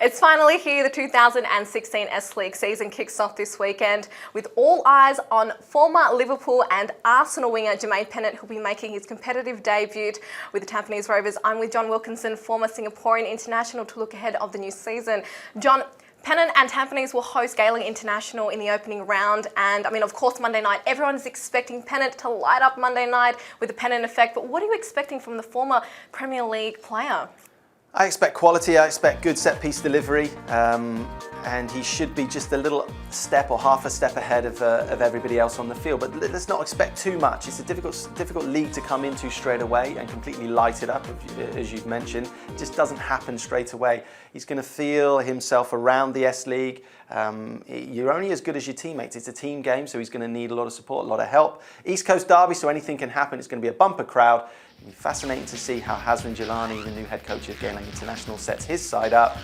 It's finally here. The 2016 S.League season kicks off this weekend with all eyes on former Liverpool and Arsenal winger Jermaine Pennant, who'll be making his competitive debut with the Tampines Rovers. I'm with John Wilkinson, former Singaporean international, to look ahead of the new season. John, Pennant and Tampines will host Geylang International in the opening round, and I mean, of course, Monday night, everyone's expecting Pennant to light up Monday night with the Pennant effect, but what are you expecting from the former Premier League player? I expect quality, I expect good set-piece delivery, and he should be just a little step or half a step ahead of everybody else on the field. But let's not expect too much. It's a difficult league to come into straight away and completely light it up, as you've mentioned. It just doesn't happen straight away. He's going to feel himself around the S-League. You're only as good as your teammates. It's a team game, so he's going to need a lot of support, a lot of help. East Coast derby, so anything can happen. It's going to be a bumper crowd. It'll be fascinating to see how Hassan Jalani, the new head coach of Geylang International, sets his side up.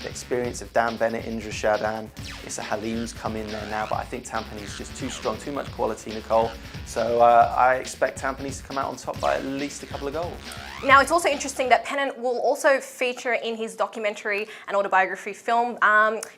The experience of Dan Bennett, Indra Shadan, Issa Halim's come in there now, but I think Tampines is just too strong, too much quality, Nicole. So I expect Tampines to come out on top by at least a couple of goals. Now, it's also interesting that Pennant will also feature in his documentary and autobiography film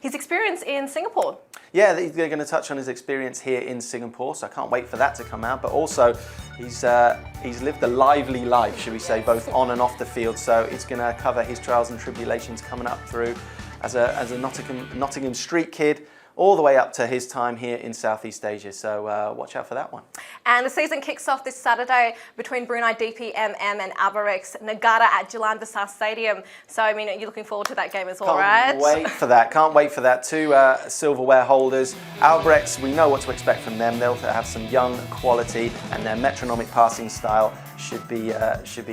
his experience in Singapore. Yeah, they're going to touch on his experience here in Singapore, so I can't wait for that to come out. But also, he's lived a lively life, should we say, both on and off the field. So it's going to cover his trials and tribulations coming up through as a Nottingham street kid, all the way up to his time here in Southeast Asia. So watch out for that one. And the season kicks off this Saturday between Brunei DPMM and Albirex Negara at Jalan Besar Stadium. So, I mean, you're looking forward to that game as well, right? Can't wait for that. Can't wait for that. Two silverware holders. Albirex, we know what to expect from them. They'll have some young quality, and their metronomic passing style should be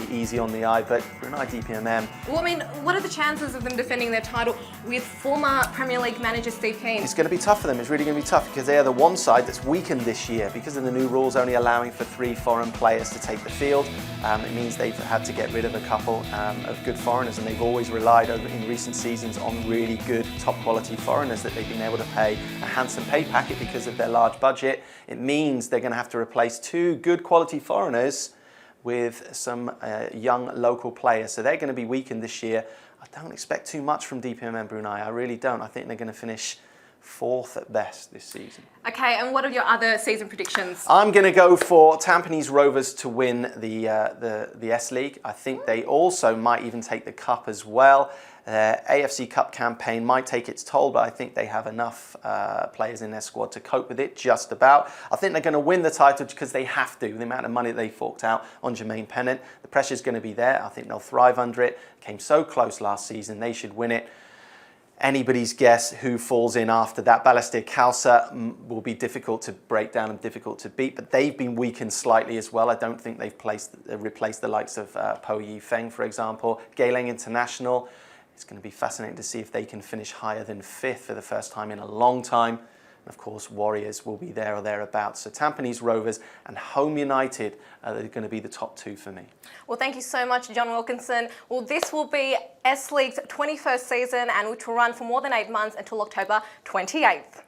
easy on the eye. But Brunei DPMM. Well, I mean, what are the chances of them defending their title with former Premier League manager Steve Keane? It's going to be tough for them. It's really going to be tough because they are the one side that's weakened this year because of the new rules only allowing for 3 foreign players to take the field. It means they've had to get rid of a couple of good foreigners, and they've always relied in recent seasons on really good top quality foreigners that they've been able to pay a handsome pay packet because of their large budget. It means they're going to have to replace 2 good quality foreigners with some young local players. So they're going to be weakened this year. I don't expect too much from DPMM Brunei. I really don't. I think they're going to finish 4th at best this season. Okay, and what are your other season predictions? I'm going to go for Tampines Rovers to win the S-League. I think they also might even take the cup as well. AFC Cup campaign might take its toll, but I think they have enough players in their squad to cope with it, just about. I think they're going to win the title because they have to. The amount of money they forked out on Jermaine Pennant, the pressure's going to be there. I think they'll thrive under it. Came so close last season, they should win it. Anybody's guess who falls in after that. Balestier Khalsa will be difficult to break down and difficult to beat, but they've been weakened slightly as well. I don't think they've replaced the likes of Po Yifeng, for example. Geylang International, it's going to be fascinating to see if they can finish higher than 5th for the first time in a long time. And of course, Warriors will be there or thereabouts. So Tampines Rovers and Home United are going to be the top 2 for me. Well, thank you so much, John Wilkinson. Well, this will be S-League's 21st season, and which will run for more than 8 months until October 28th.